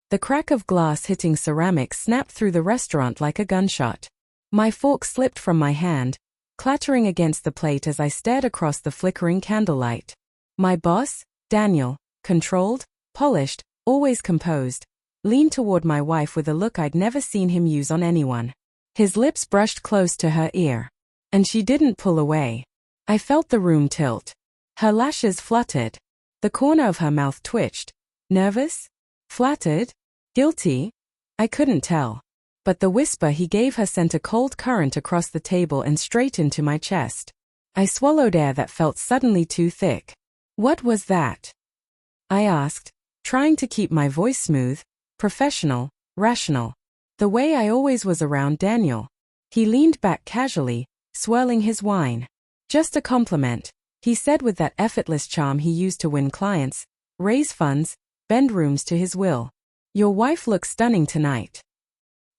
The crack of glass hitting ceramic snapped through the restaurant like a gunshot. My fork slipped from my hand, clattering against the plate as I stared across the flickering candlelight. My boss, Daniel, controlled, polished, always composed, leaned toward my wife with a look I'd never seen him use on anyone. His lips brushed close to her ear. And she didn't pull away. I felt the room tilt. Her lashes fluttered. The corner of her mouth twitched. Nervous? Flattered? Guilty? I couldn't tell. But the whisper he gave her sent a cold current across the table and straight into my chest. I swallowed air that felt suddenly too thick. What was that? I asked, trying to keep my voice smooth, professional, rational. The way I always was around Daniel. He leaned back casually, swirling his wine. Just a compliment, he said with that effortless charm he used to win clients, raise funds, bend rooms to his will. Your wife looks stunning tonight.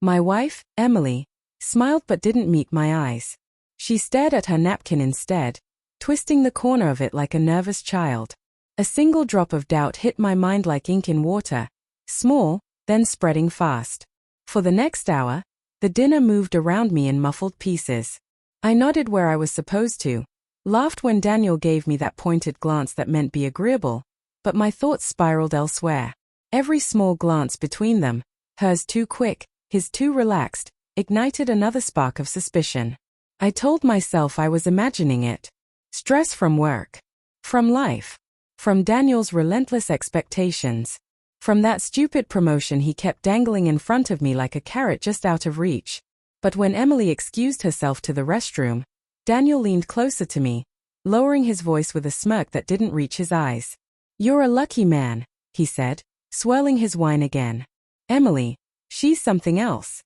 My wife, Emily, smiled but didn't meet my eyes. She stared at her napkin instead, twisting the corner of it like a nervous child. A single drop of doubt hit my mind like ink in water, small, then spreading fast. For the next hour, the dinner moved around me in muffled pieces. I nodded where I was supposed to, laughed when Daniel gave me that pointed glance that meant be agreeable, but my thoughts spiraled elsewhere. Every small glance between them, hers too quick, his too relaxed, ignited another spark of suspicion. I told myself I was imagining it. Stress from work. From life. From Daniel's relentless expectations. From that stupid promotion he kept dangling in front of me like a carrot just out of reach. But when Emily excused herself to the restroom, Daniel leaned closer to me, lowering his voice with a smirk that didn't reach his eyes. You're a lucky man, he said, swirling his wine again. Emily, she's something else.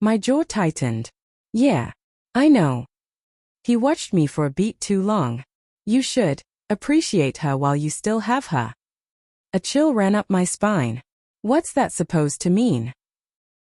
My jaw tightened. Yeah, I know. He watched me for a beat too long. You should appreciate her while you still have her. A chill ran up my spine. What's that supposed to mean?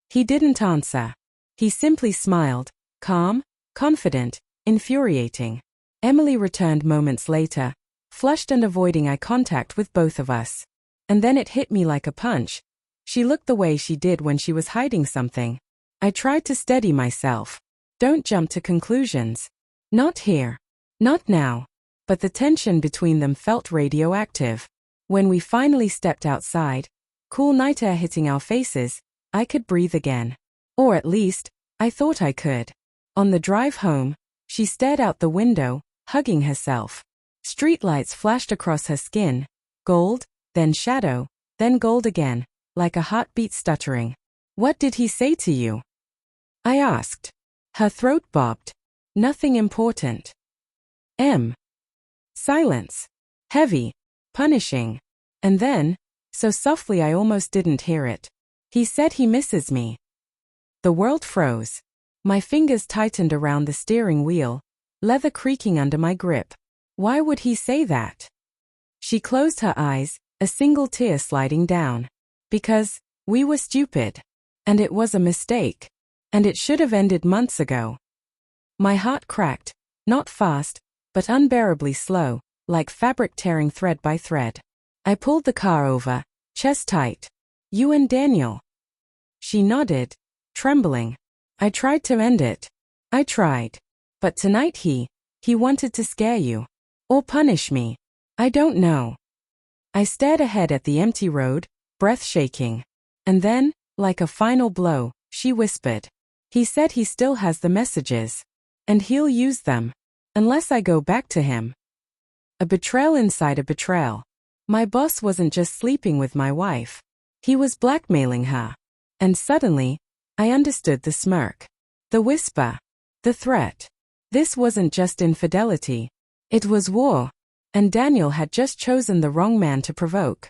He didn't answer. He simply smiled, calm, confident, infuriating. Emily returned moments later, flushed and avoiding eye contact with both of us. And then it hit me like a punch. She looked the way she did when she was hiding something. I tried to steady myself. Don't jump to conclusions. Not here. Not now. But the tension between them felt radioactive. When we finally stepped outside, cool night air hitting our faces, I could breathe again. Or at least, I thought I could. On the drive home, she stared out the window, hugging herself. Streetlights flashed across her skin, gold, then shadow, then gold again, like a heartbeat stuttering. What did he say to you? I asked. Her throat bobbed. Nothing important. Silence. Heavy. Punishing. And then, so softly I almost didn't hear it. He said he misses me. The world froze. My fingers tightened around the steering wheel, leather creaking under my grip. Why would he say that? She closed her eyes, a single tear sliding down. Because we were stupid. And it was a mistake. And it should have ended months ago. My heart cracked, not fast, but unbearably slow, like fabric tearing thread by thread. I pulled the car over, chest tight. You and Daniel. She nodded, trembling. I tried to end it. I tried. But tonight he wanted to scare you. Or punish me. I don't know. I stared ahead at the empty road, breath shaking. And then, like a final blow, she whispered. He said he still has the messages. And he'll use them. Unless I go back to him. A betrayal inside a betrayal. My boss wasn't just sleeping with my wife. He was blackmailing her. And suddenly, I understood the smirk. The whisper. The threat. This wasn't just infidelity. It was war. And Daniel had just chosen the wrong man to provoke.